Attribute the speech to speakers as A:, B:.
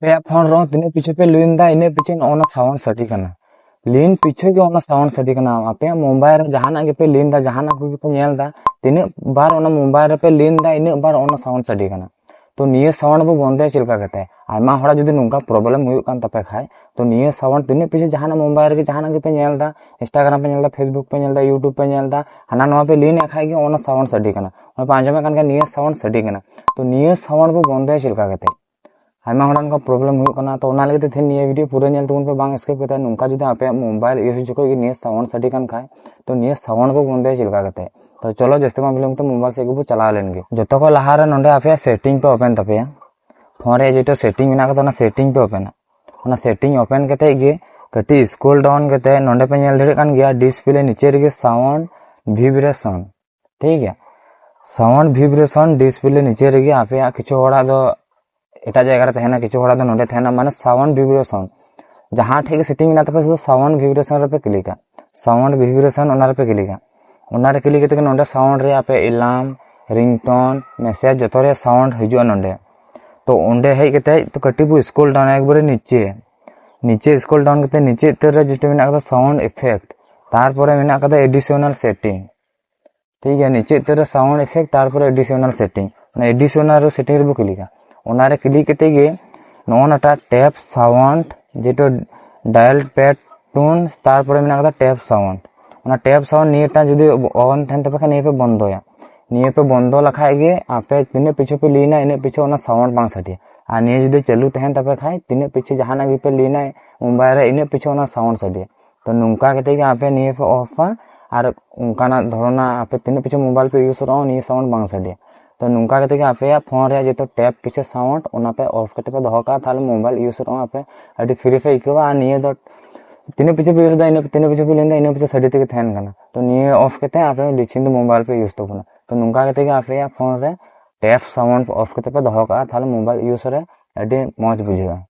A: पे फोन रो तिने पीछे पे लुइन दा इने पीछे ओना साउंड सटी कना लीन पीछे के ओना साउंड सटी कना आपे मोबाइल रे जहाना के पे लीन दा जहाना को पे नेल दा तिने बार ओना मोबाइल रे पे लीन दा इने बार ओना साउंड सटी कना तो निये साउंड बो बंदे चिलका कते आयमा हड़ा जदी नुंका प्रॉब्लम हुई कान तपे खाय तो निये साउंड तिने पीछे जहाना मोबाइल रे जहाना के पे नेल दा इंस्टाग्राम पे नेल दा फेसबुक पे नेल दा यूट्यूब पे नेल दा हना नवा पे लीन खाय के ओना साउंड सटी कना ओना पे आंजमे कान के निये साउंड सटी कना तो निये साउंड बो बंदे चिलका कते आयमा हड़ान का प्रॉब्लम हुई कना तो ओना लगे थे निये वीडियो पूरा नेल तुन पे बांग स्किप करता नुंका जदी आपे मोबाइल यूज जको निये साउंड सटी कान खाय तो निये साउंड बो बंदे चिलका कते तो चलो जस्ते को बिलम तो मोबाइल से बो चला लेंगे जतो को लहारे नोंडे आपे सेटिंग पे ओपन तपे फोन रे जेतो सेटिंग मेना का सेटिंग पे ओपन ओना सेटिंग ओपन कते गे कटी स्क्रॉल डाउन कते नोंडे पे नेल दड़े कान गया डिस्प्ले नीचे रे साउंड वाइब्रेशन ठीक है साउंड वाइब्रेशन डिस्प्ले नीचे रे आपे किछु होड़ा दो एटा जगह रे तहना किछु होड़ा दो नोंडे तहना माने साउंड वाइब्रेशन जहां ठेके सेटिंग मेना तपे साउंड वाइब्रेशन रे पे क्लिक साउंड वाइब्रेशन ओना रे पे क्लिक ओना रे क्लिक कते नोंडे साउंड रे आपे अलार्म रिंगटोन मैसेज जतो रे साउंड हिजुआ नोंडे तो ओंडे हेज कते तो कटी बो स्क्रॉल डाउन एक बारे नीचे स्क्रॉल डाउन कते नीचे तेरे जेटे मेना का साउंड इफेक्ट तार परे मेना का एडिशनल सेटिंग ठीक है नीचे तेरे साउंड इफेक्ट तार परे एडिशनल सेटिंग ना एडिशनल सेटिंग रे बो क्लिक ओना रे क्लिक कते गे नोनाटा टैप साउंड जेतो डायल पैड टून तार परे मेना का टैप साउंड ओना टैप साउंड नियेटा जदी ऑन थेन तबे का निये पे बंदोया निये पे बंदो लखाय गे आपे तिने पीछे पे लीना इने पीछे ओना साउंड बांग सटी आ निये जदी चालू तहन तबे खाय तिने पीछे जहाना गे पे लीना मोबाइल रे इने पीछे ओना साउंड सटी तो नुंका कते गे आपे निये पे ऑफ आर उनकाना धरोना आपे तिने पीछे मोबाइल पे यूज रो निये साउंड बांग सटी तो नुंका कते गे आपे फोन रे जेतो टैप पीछे साउंड ओना पे ऑफ कते पे दोहो का थाले मोबाइल यूज रो आपे अडी फ्री पे इकवा निये दो तिने पीछे पे यूज दा इने तिने पीछे पे लेंदा इने पीछे सडी ते थैन कना तो निये ऑफ कते आपे लिछिन मोबाइल पे यूज तो कना तो नुंका कते गे आपे फोन रे टैप साउंड ऑफ कते पे दोहो का थाले मोबाइल यूज रे अडी मौज बुझेगा।